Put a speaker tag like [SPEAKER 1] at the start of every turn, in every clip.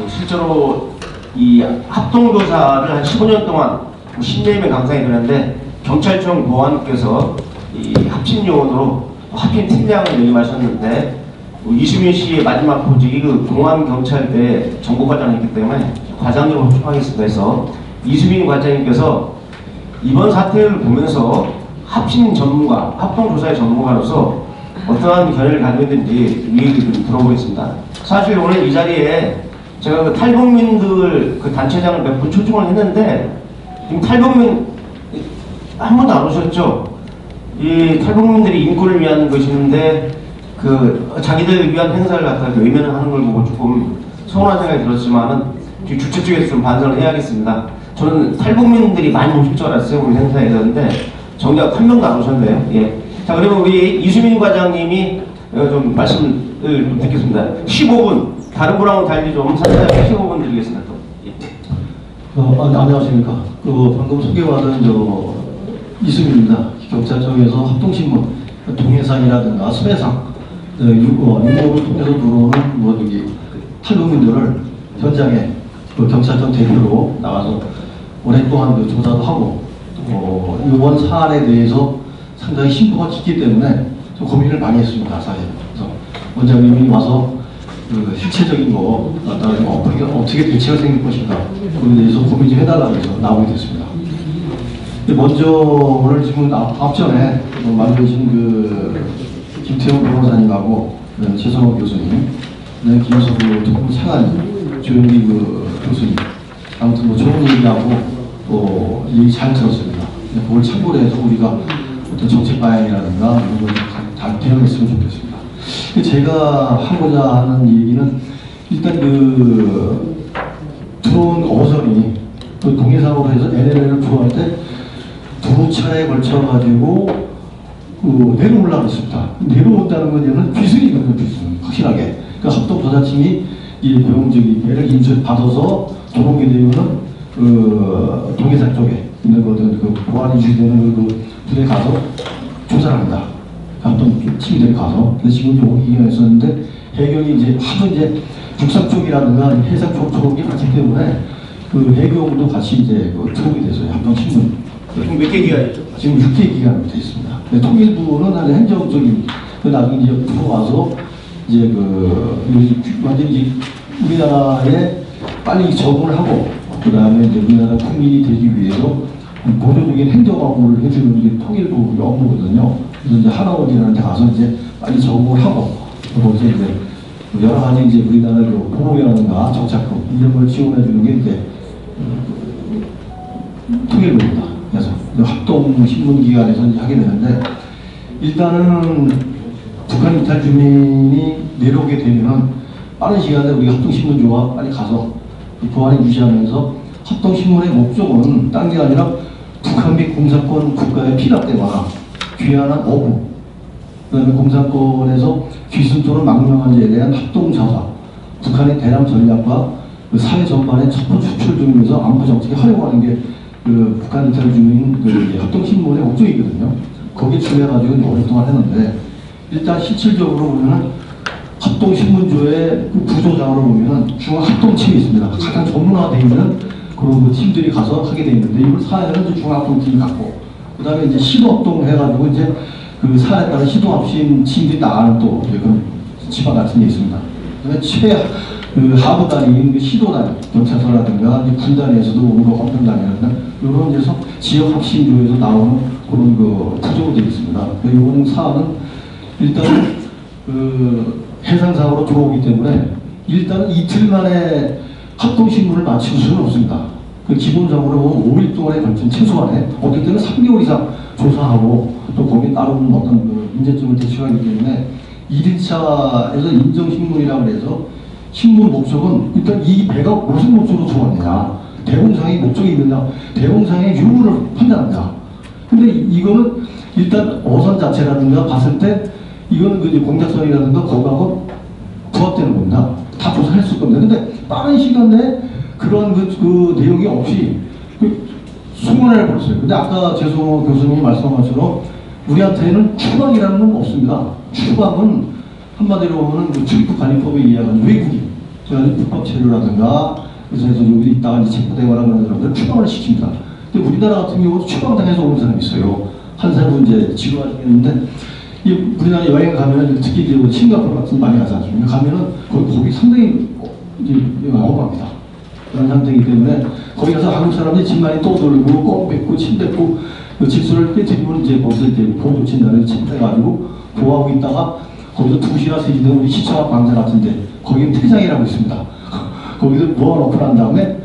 [SPEAKER 1] 실제로 이 합동조사를 한 15년 동안 10여 명 강사에 되는데 경찰청 보안께서 이 합친 요원으로 합친 팀장을 역임하셨는데 이수민 씨의 마지막 보직이 그 공안경찰대 정보과장이기 때문에 과장님으로 초청하겠습니다 해서 이수민 과장님께서 이번 사태를 보면서 합친 전문가, 합동조사의 전문가로서 어떠한 견해를 가지고 있는지 이 얘기 좀 들어보겠습니다. 사실 오늘 이 자리에 제가 그 탈북민들 그 단체장을 몇 분 초청을 했는데 지금 탈북민 한 번도 안 오셨죠? 이 탈북민들이 인권을 위한 것인데 그 자기들 위한 행사를 갖다가 외면을 하는 걸 보고 조금 서운한 생각이 들었지만은 주최 쪽에서 좀 반성을 해야겠습니다. 저는 탈북민들이 많이 오실 줄 알았어요. 우리 행사에 있었는데 정작 한 명도 안 오셨네요. 예. 자, 그리고 우리 이수민 과장님이 좀 말씀을 좀 듣겠습니다. 15분, 다른 분하고는 달리 좀 상세하게 15분 드리겠습니다. 또. 예.
[SPEAKER 2] 안녕하십니까. 방금 소개받은 이수민입니다. 경찰청에서 합동신문, 동해상이라든가 수해상, 유목을 통해서 들어오는 탈북민들을 현장에 경찰청 대표로 나가서 오랫동안 조사도 하고 이번 사안에 대해서 상당히 심도가 깊기 때문에 좀 고민을 많이 했습니다. 사실. 그래서 원장님이 와서 실체적인 거 어떻게 대책을 생길 것인가 그에 대해서 고민 좀 해달라고 해서 나오게 됐습니다. 먼저 오늘 지금 앞전에 만나신 김태형 변호사님하고 최선호 교수님, 김석우 특무 차관, 조영기 교수님, 아무튼 좋은 얘기하고 얘기 잘 들었습니다. 그걸 참고로 해서 우리가 어떤 정책 방향이라든가 이런 걸 다 대응했으면 좋겠습니다. 제가 하고자 하는 얘기는 일단 들어온 어선이 동해상으로 해서 LLL을 들어갈 때 두 차례에 걸쳐가지고 내려오려고 했습니다. 내려온다는 건 비승이거든요, 비승. 확실하게. 그러니까 합동조사팀이 배를 인수받아서 들어오게 되면은 동해상 쪽에 있는 거든 보안이 유지되는 부대에 가서 조사를 합니다. 합동팀들이 가서. 근데 지금 오기가 있었는데 해경이 하도 북상 쪽이라든가 해상 쪽이 많기 때문에 해경도 같이 들어오게 됐어요. 합동신문.
[SPEAKER 1] 지금 몇 개 기간이죠?
[SPEAKER 2] 지금 6개 기간으로 되어 있습니다. 통일부는 아주 행정적인 나중에 들어와서 완전히 우리나라에 빨리 적응을 하고 그다음에 우리나라 국민이 되기 위해서 보조적인 행정업무를 해주는 게 통일부 업무거든요. 그래서 하나원이라는 데 가서 빨리 적응을 하고 거기서 여러 가지 우리나라 보호라든가 정착금 이런 걸 지원해주는 게 통일부입니다. 그래서 합동신문기관에서 하게 되는데 일단은 북한 이탈 주민이 내려오게 되면은 빠른 시간에 우리 합동신문조가 빨리 가서 보안을 유지하면서 합동신문의 목적은 딴 게 아니라 북한 및 공산권 국가에 피납되거나 귀환한 어부 그다음에 공산권에서 귀순 또는 망명한 자에 대한 합동조사 북한의 대남 전략과 사회 전반의 첩보 추출 등을 위해서 안보 정책에 활용하는 게 북한 이탈 주민 합동신문의 목적이거든요. 거기에 출연해가지고 오랫동안 했는데 일단 실질적으로 보면은 합동신문조의 구조장으로 보면은 중앙합동팀이 있습니다. 가장 전문화되어 있는 그런 팀들이 가서 하게 되어 있는데 이걸 사회는 중앙합동팀이 갖고 그 다음에 시도합동 해가지고 사회에 따른 시도합심 팀들이 나가는 또 그런 지방 같은 게 있습니다. 그 하부단위인 시도단위, 경찰서라든가 군단위에서도 오고 헌병단위라든가 이런 데서 지역 합심조에서 나오는 그런 구조가 되어 있습니다. 이번 사안은 일단 해상사고로 들어오기 때문에 일단은 이틀 만에 합동신문을 마칠 수는 없습니다. 기본적으로 5일 동안에 걸친 최소한에 어떨 때는 3개월 이상 조사하고 또 거기에 따르는 어떤 문제점을 대처하기 때문에 1일차에서 인정신문이라고 해서 신문 목적은 일단 이 배가 무슨 목적으로 들어왔느냐, 대공상의 목적이 있느냐, 대공상의 유무를 판단합니다. 근데 이거는 일단 어선 자체라든가 봤을 때 이거는 공작선이라든가 거기하고 부합되는 겁니다. 다 조사했을 겁니다. 근데 빠른 시간 내에 그런 내용이 없이 소문을 해버렸어요. 근데 아까 최선호 교수님이 말씀한 것처럼 우리한테는 추방이라는 건 없습니다. 추방은 한마디로 보면 출입국 관리법에 의한 외국인, 그래서 불법 체류라든가 그래서 여기 있다가 이제 체포되거나 그런 사람들 추방을 시킵니다. 근데 우리나라 같은 경우도 추방당해서 오는 사람이 있어요. 한 사람은 이제 지루하시겠는데 이 우리나라 여행 가면은 특히 이제 싱가포르 같은 데 많이 가지 않습니까? 가면은 거기 상당히 이제 억울합니다. 그런 상태이기 때문에 거기 가서 한국 사람들이 집 많이 떠돌고 꽁 뱉고 침 뱉고 질서를 깨뜨리면 이제 거기서 이제 보도 진단을 침대가지고 보호하고 있다가 거기서 2시나 3시 되면 우리 시청 앞 광장 같은데 거기는 퇴장이라고 있습니다. 거기서 모아놓고 난 다음에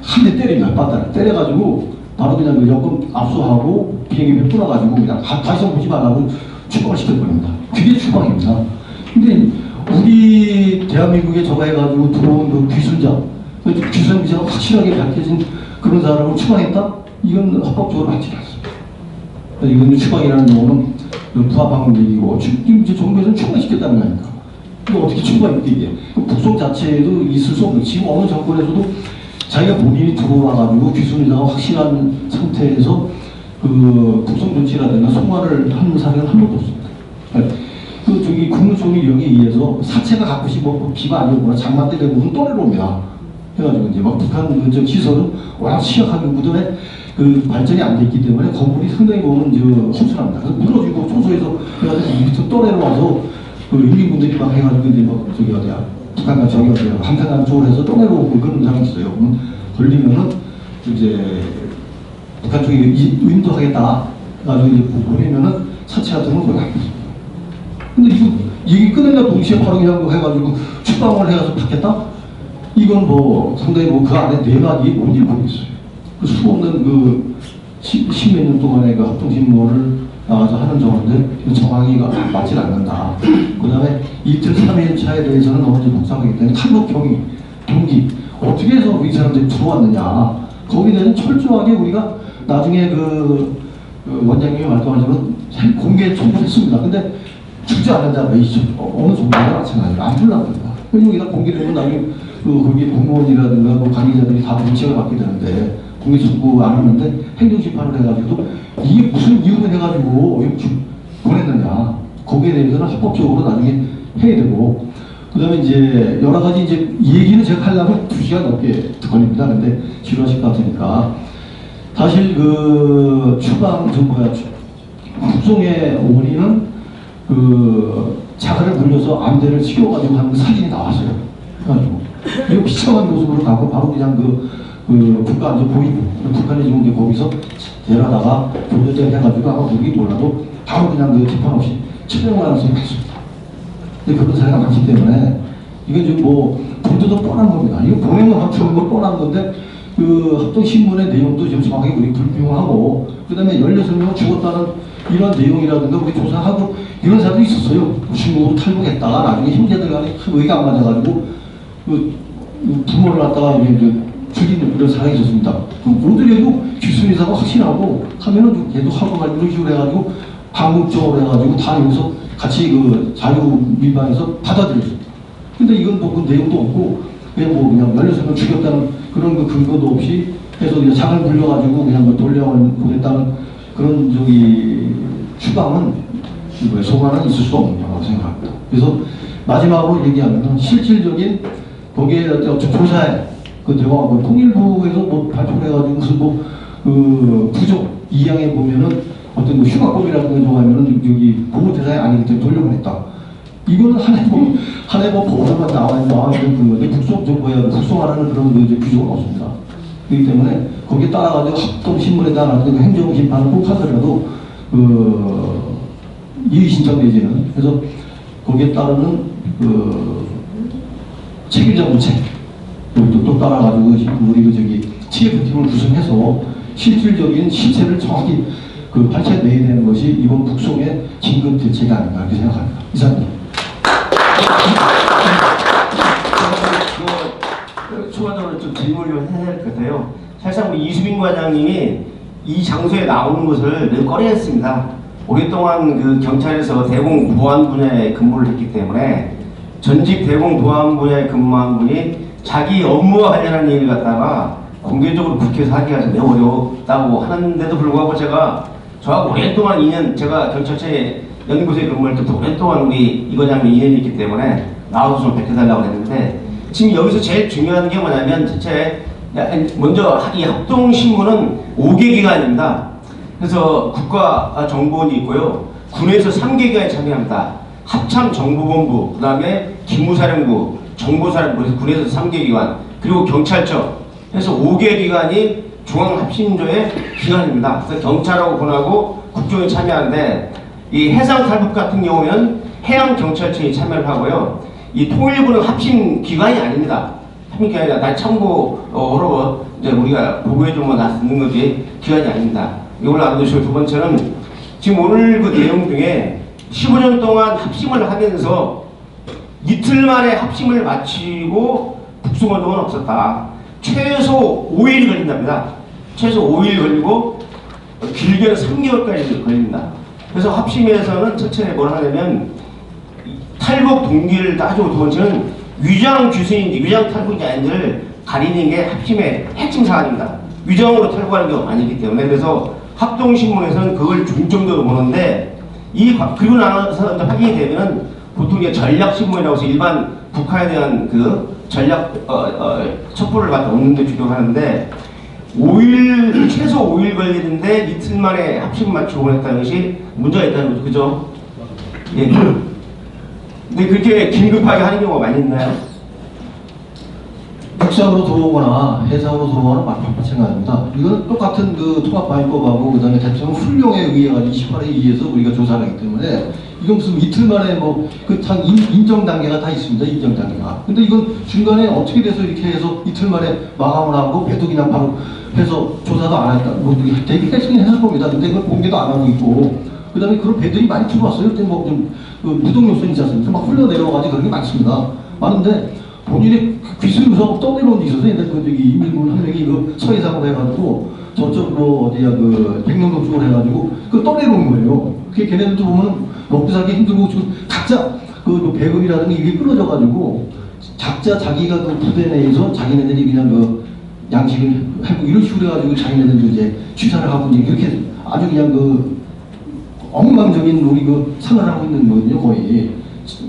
[SPEAKER 2] 한 대 때립니다. 바다를 때려가지고 바로 그냥 그 여권 압수하고 비행기에 뿌려가지고 그냥 다시 오지 말라고 추방을 시켜버립니다. 그게 추방입니다. 근데 우리 대한민국에 저거 해가지고 들어온 그 귀순자, 그 귀순자가 확실하게 밝혀진 그런 사람을 추방했다? 이건 합법적으로 맞지 않습니다. 이건 추방이라는 용어는 부합하는 얘기고 지금 이제 정부에서는 추방시켰다는 거 아닙니까? 이거 어떻게 추방이 이게? 북송 자체에도 있을 수 없는 지금 어느 정권에서도 자기가 본인이 들어와가지고 귀순자가 확실한 상태에서 그 북송 조치라든가 송환을 하는 사례는 한 번도 없습니다. 그 저기 국무총리령에 의해서 사체가 가끔씩 뭐 비가 아니오거나 장마 때 되면 또 내려옵니다. 해가지고 이제 막 북한 그 시설은 워낙 취약하게 무덤에 그 발전이 안 돼 있기 때문에 건물이 상당히 보면 허술합니다. 그래서 무너지고 초소에서 해가지고 밑으로 또 내려와서 그 인민군들이 막 해가지고 이제 막 저기 어디야 북한과 저기 어디야 한탄강 쪽으로 해서 또 내려오고 그런 상황이 있어요. 걸리면은 이제 북한 쪽이 인도하겠다 가지고 이제 보내면은 사체 같은 건 거의 안 됩니다. 근데 이거 얘기 끝낸다 동시에 바로 그냥 해가지고 추방을 해가서 받겠다? 이건 뭐 상당히 뭐 그 안에 내막이 뭔지 모르겠어요. 그 수없는 그 십몇 년 동안의 그 합동신문을 나와서 하는 정원들 정황이가 맞질 않는다. 그 다음에 이틀 3일 차에 대해서는 어느 정도 복잡하기 때문에 탈북 동기 어떻게 해서 이 사람들이 들어왔느냐 거기에 대해서 철저하게 우리가 나중에 그 원장님이 말씀하시면 공개 청구했습니다. 근데 주지 않는 자가 있죠. 어느 정도가 마찬가지로 안 주려고 합니다. 여기가 공개되면 나중에 거기 공무원이라든가 뭐 관계자들이 다 문책을 받게 되는데 공개 청구 안 하는데 행정심판을 해가지고 이게 무슨 이유로 해가지고 보냈느냐 거기에 대해서는 합법적으로 나중에 해야 되고 그 다음에 이제 여러 가지 이제 얘기는 제가 하려면 2시간 넘게 걸립니다. 근데 지루하실 것 같으니까 사실 그 추방 북송의 원인은 그 자갈을 물려서 암대를 치워가지고 하는 사진이 나왔어요. 그래가지고 이거 비참한 모습으로 가고 바로 그냥 그 북한 이제 보이고 북한이 지금 이제 거기서 데려다가 교대를 해가지고 아마 모르기 몰라도 바로 그냥 그 재판 없이 처형을 하는 소리가 있습니다. 근데 그런 사례가 많기 때문에 이건 지금 뭐 본도도 뻔한 겁니다. 이거 보내면 합쳐는 거 뻔한 건데 그 합동신문의 내용도 지금 정확하게 우리 불평하고 그 다음에 16명은 죽었다는 이런 내용이라든가 우리 조사하고 이런 사람도 있었어요. 중국으로 탈북했다가 나중에 형제들 간에 의가 안 맞아가지고 그 부모를 갖다가 이제 죽이는 이런 사람이 있었습니다. 모두에도 귀순이사가 확신하고 하면은 계속 하고 막 이런 식으로 해가지고 방국적으로 해가지고 다 여기서 같이 그 자유민방에서 받아들였습니다. 근데 이건 뭐 그 내용도 없고 그냥 뭐 그냥 16명 죽였다는 그런 그 근거도 없이 해서 그냥 장을 물려가지고 그냥 뭐 돌려보냈다는 그런 저기 추방은 소관은 있을 수 없다고 생각합니다. 그래서 마지막으로 얘기하면 실질적인 거기에 조사에 그 대화하고 통일부에서 뭐 발표를 해가지고 무슨 뭐 그 부족 2항에 보면은 어떤 뭐 휴가법이라든가 정하면은 여기 보호 대상이 아니기 때문에 돌려보냈다. 이거는 하나의 보호만 나와 있는 건데 북송하라는 그런 그 규정은 없습니다. 그렇기 때문에 거기에 따라가지고 합동신문에 따라가지고 행정심판을 꼭 하더라도 그 이의신청 내지는 그래서 거기에 따르는 그 책임자 문책 또 따라가지고 우리 그 저기 TF팀을 구성해서 실질적인 실체를 정확히 그 밝혀내야 되는 것이 이번 북송의 긴급 대책이 아닌가 이렇게 생각합니다. 이상입니다.
[SPEAKER 1] 추가적으로 좀 질문을 해야 될 것 같아요. 사실상 우리 이수빈 과장님이 이 장소에 나오는 것을 매우 꺼려했습니다. 오랫동안 그 경찰에서 대공 보안 분야에 근무를 했기 때문에 전직 대공 보안 분야에 근무한 분이 자기 업무와 관련한 일을 갖다가 공개적으로 국회에서 하기가 매우 어렵다고 하는데도 불구하고 저하고 오랫동안 2년 제가 경찰청에 연구소에 근무할 때도 오랫동안 우리 이 과장님이 인연이 있기 때문에 나와서 좀 밝혀달라고 했는데 지금 여기서 제일 중요한 게 뭐냐면 첫째, 먼저 이 합동신문은 5개 기관입니다. 그래서 국가정보원이 있고요. 군에서 3개 기관이 참여합니다. 합참정보본부, 그 다음에 기무사령부, 정보사령부, 그래서 군에서 3개 기관, 그리고 경찰청 해서 5개 기관이 중앙합심조의 기관입니다. 그래서 경찰하고 군하고 국정이 참여하는데 이 해상탈북 같은 경우는 해양경찰청이 참여를 하고요. 이 통일부는 합심 기관이 아닙니다. 합심 기관이 아니라 다 참고로 이제 우리가 보고해주면 다 듣는 거지 기관이 아닙니다. 이걸 알아두시고 두 번째는 지금 오늘 그 내용 중에 15년 동안 합심을 하면서 이틀 만에 합심을 마치고 북송운동은 없었다. 최소 5일 걸린답니다. 최소 5일 걸리고 길게는 3개월까지 걸립니다. 그래서 합심에서는 첫째 뭘 하냐면 탈북 동기를 따지고 두 번째는 위장 귀순인지 위장 탈북인지 아닌지를 가리는 게 합심의 핵심 사안입니다. 위장으로 탈북하는 게 아니기 때문에 그래서 합동신문에서는 그걸 중점적으로 보는데 그리고 나서 확인이 되면 보통 이제 전략신문이라고 해서 일반 북한에 대한 그 전략 첩보를 갖다 얻는 데 주력하는데 5일 최소 5일 걸리는데 이틀 만에 합심 맞추고 보냈다는 것이 문제가 있다는 거죠. 그죠? 예. 근데 그렇게 긴급하게 하는 경우가 많이 있나요?
[SPEAKER 2] 육상으로 들어오거나 해상으로 들어오거나 마찬가지입니다. 이건 똑같은 그 통합방위법하고 그다음에 대통령 훈령에 의해 가지고 28에 의해서 우리가 조사를 하기 때문에 이건 무슨 이틀 만에 뭐 그 참 인정 단계가 다 있습니다. 인정 단계가. 근데 이건 중간에 어떻게 돼서 이렇게 해서 이틀 만에 마감을 하고 배도 그냥 바로 해서 조사도 안 했다. 뭐 되게 해석을 겁니다. 근데 이걸 공개도 안 하고 있고 그다음에 그런 배들이 많이 들어왔어요. 그때 뭐좀 그 무동요소는 있지 않습니까? 막 흘러 내려와가지고 그런 게 많습니다. 많은데 본인이 귀순유서 떠내려온 게 있어서 옛날 그 저기 이민군 한 명이 그 서해상으로 해가지고 저쪽으로 어디야 그 백령동 쪽으로 해가지고 그 떠내려온 거예요. 그게 걔네들도 보면 먹고 살기 힘들고 지금 각자 그 배급이라든가 이게 끊어져가지고 각자 자기가 그 부대 내에서 자기네들이 그냥 그 양식을 하고 이런 식으로 해가지고 자기네들도 이제 취사를 하고 이제 그렇게 아주 그냥 그 엉망적인 우리 그 생활을 하고 있는 거거든요. 거의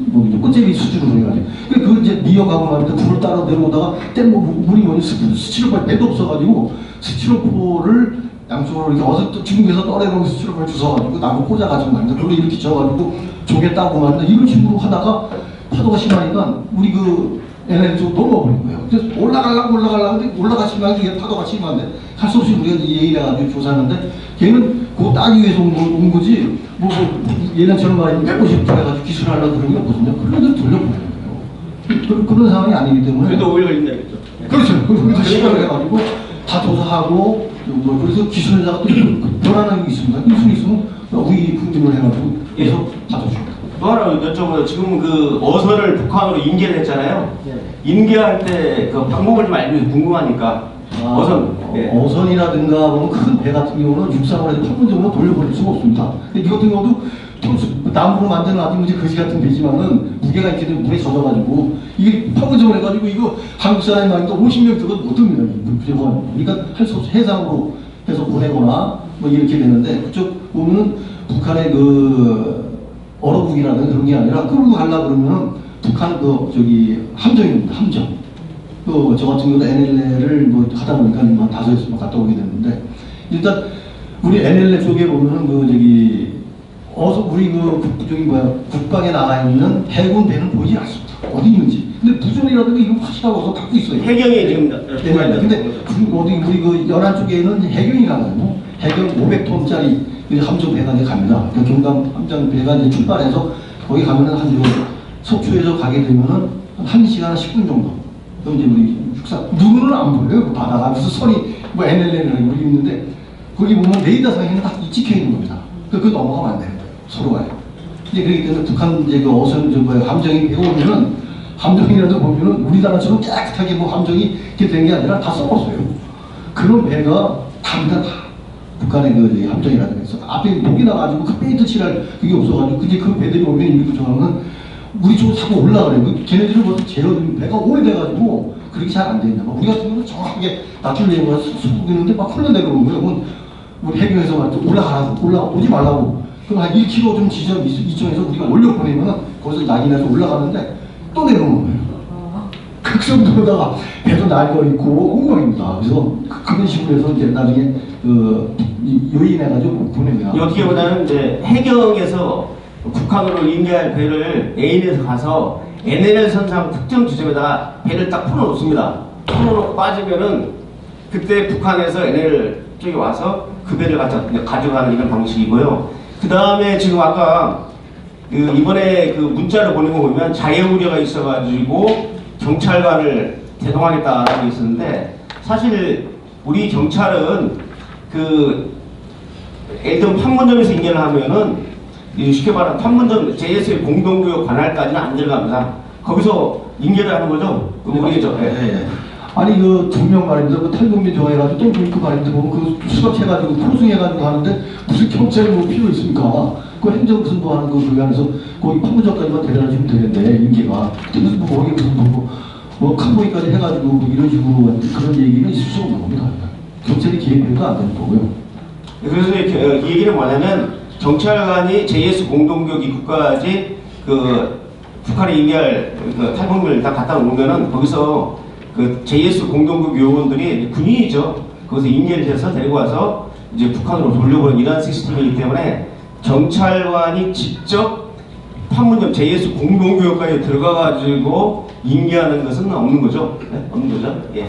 [SPEAKER 2] 뭐 꽃제비 수준으로 해가지고 그걸 이제 미역하고 말인데 불을 따라 내려오다가 땐뭐 물이 뭐니 스티로폴 배도 없어가지고 스티로폴을 양쪽으로 이렇게 어서 또 중국에서 떠내려온 스티로폴 주워가지고 나무 꽂아가지고 말인데 그걸 이렇게 져가지고 조개 따고 말인데 이런 식으로 하다가 파도가 심하니까 우리 그 NL 쪽으로 넘어버린 거예요. 그래서 올라가려고 근데 올라가시면 이게 파도가 심한데 할 수 없이 우리가 예의해가지고 조사하는데 걔는 그거 따기 위해서 온 거지 뭐 예전처럼 말이면 150 해가지고 기술하려고 그런 게 없거든요. 그런 데 돌려보내요. 그런 상황이 아니기 때문에
[SPEAKER 1] 그래도 5일 걸린다겠죠.
[SPEAKER 2] 그렇죠. 그래서 시간을 해가지고 다 조사하고 뭐 그래서 기술에다가 또 변화하는 게 있습니다. 기술이 있으면 우리 분석을 해가지고 계속 받아줍니다.
[SPEAKER 1] 또 하나 여쭤보요. 지금 그 어선을 북한으로 인계를 했잖아요. 인계할 때 그 방법을 좀 알면 궁금하니까. 어선. 예.
[SPEAKER 2] 어선이라든가 뭐 큰 배 같은 경우는 육상으로 해서 판문점으로 돌려보낼 수가 없습니다. 근데 이 같은 경우도 나무로 만드는 아주 이제 거지 같은 배지만은 무게가 있게 되면 물에 젖어가지고 이게 판문점을 해가지고 이거 한국 사람이 말이니까 50명 들어도 못 듭니다. 무조건. 그러니까 할 수 없이 해상으로 해서 보내거나 뭐 이렇게 되는데 그쪽 보면은 북한의 그 얼어북이라는 그런 게 아니라 끌고 가려고 그러면은 북한 그 저기 함정입니다. 함정. 또 저 같은 경우도 NLL을 뭐 하다 보니까 한 5-6번 갔다 오게 됐는데 일단 우리 NLL 쪽에 보면은 그 저기 우리 그 저기 국방에 나가 있는 해군 배는 보이지 않습니다. 어디 있는지. 근데 부전이라든가 이런 확실하고서 갖고 있어요.
[SPEAKER 1] 해경이 지금
[SPEAKER 2] 네, 근데 어디 우리 그 연안 쪽에는 해경이 가거든요. 해경 500톤짜리 함정 배가 이제 갑니다. 그 경감 함정 배가 이제 출발해서 거기 가면은 한 속초에서 가게 되면은 한 1시간 10분 정도. 그럼 이제 우리 육상 눈으로는 안 보여요. 그 바다가 무슨 선이 뭐 NLL이라는 거 있는데 거기 보면 레이더상에는 딱 찍혀 있는 겁니다. 그거 넘어가면 안 돼요. 서로가. 이제 그렇기 때문에 북한 이제 그 어선 함정이 배가 오면은 함정이라도 보면은 우리나라처럼 깨끗하게 뭐 함정이 이렇게 된 게 아니라 다 썩었어요. 그런 배가 갑니다 다. 북한의 그 함정이라는 게 있어. 앞에 목이 나가지고 그 페인트 칠할 그게 없어가지고 근데 그 배들이 오면 이렇게 정하면 우리 쪽으로 자꾸 올라가래요. 걔네들은 벌써 제어는 배가 오래돼가지고 그렇게 잘 안 되냐. 우리 같은 경우는 정확하게 낮출려고 쑥쑥이는데 막 흘러내려오는 거예요. 그럼 우리 해경에서 올라가라고, 올라오지 말라고. 그럼 한 1km 좀 지점 이쪽에서 우리가 올려보내면 거기서 낙인해서 올라가는데 또 내려오는 거예요. 흑성도로다가 배도 날고 있고 엉망입니다. 그래서 그런 식으로 해서 이제 나중에 요인해가지고 보냅니다.
[SPEAKER 1] 어떻게 보자면 이제 해경에서 북한으로 인계할 배를 A인에서 가서 NLL 선상 특정 지점에다가 배를 딱 풀어놓습니다. 풀어놓고 빠지면은 그때 북한에서 NLL 쪽에 와서 그 배를 가져가는 이런 방식이고요. 그 다음에 지금 아까 이번에 그 문자를 보낸 거 보면 자해 우려가 있어가지고 경찰관을 대동하겠다라고 있었는데, 사실 우리 경찰은 예를 들면 판문점에서 인계를 하면은 쉽게 말하면 판문점 JS의 공동구역 관할까지는 안 들어갑니다. 거기서 인계를 하는 거죠. 우리죠.
[SPEAKER 2] 네. 아니 그 분명 말입니다. 그 탈북민 좋아해가지고 또 그 말입니다. 보면 그 수락해가지고 포승해가지고 하는데 무슨 경찰이 뭐 필요 있습니까? 그 행정 무슨 뭐 하는 그 안에서 거기 판문점까지만 데려다주면 되는데 인계가 무슨 뭐 거기 무슨 뭐 캄보이까지 해가지고 뭐 이런 식으로 그런 얘기는 있을 수 없는 겁니다. 경찰이 개입해도 안 되는 거고요.
[SPEAKER 1] 그래서 이 얘기는 뭐냐면 경찰관이 JS 공동구역 입구까지 북한에 인계할 탈북민을 다 갖다 놓으면은 거기서 JS 공동구역 요원들이 군인이죠. 거기서 인계를 해서 데리고 와서 이제 북한으로 돌려보는 이런 시스템이기 때문에 경찰관이 직접 판문점 JS 공동구역까지 들어가가지고 인계하는 것은 없는 거죠. 네? 없는 거죠. 예.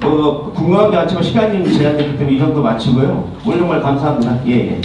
[SPEAKER 1] 궁금한 게 많지만 시간이 제한됐기 때문에 이 정도 마치고요. 오늘 정말 감사합니다. 예. 예.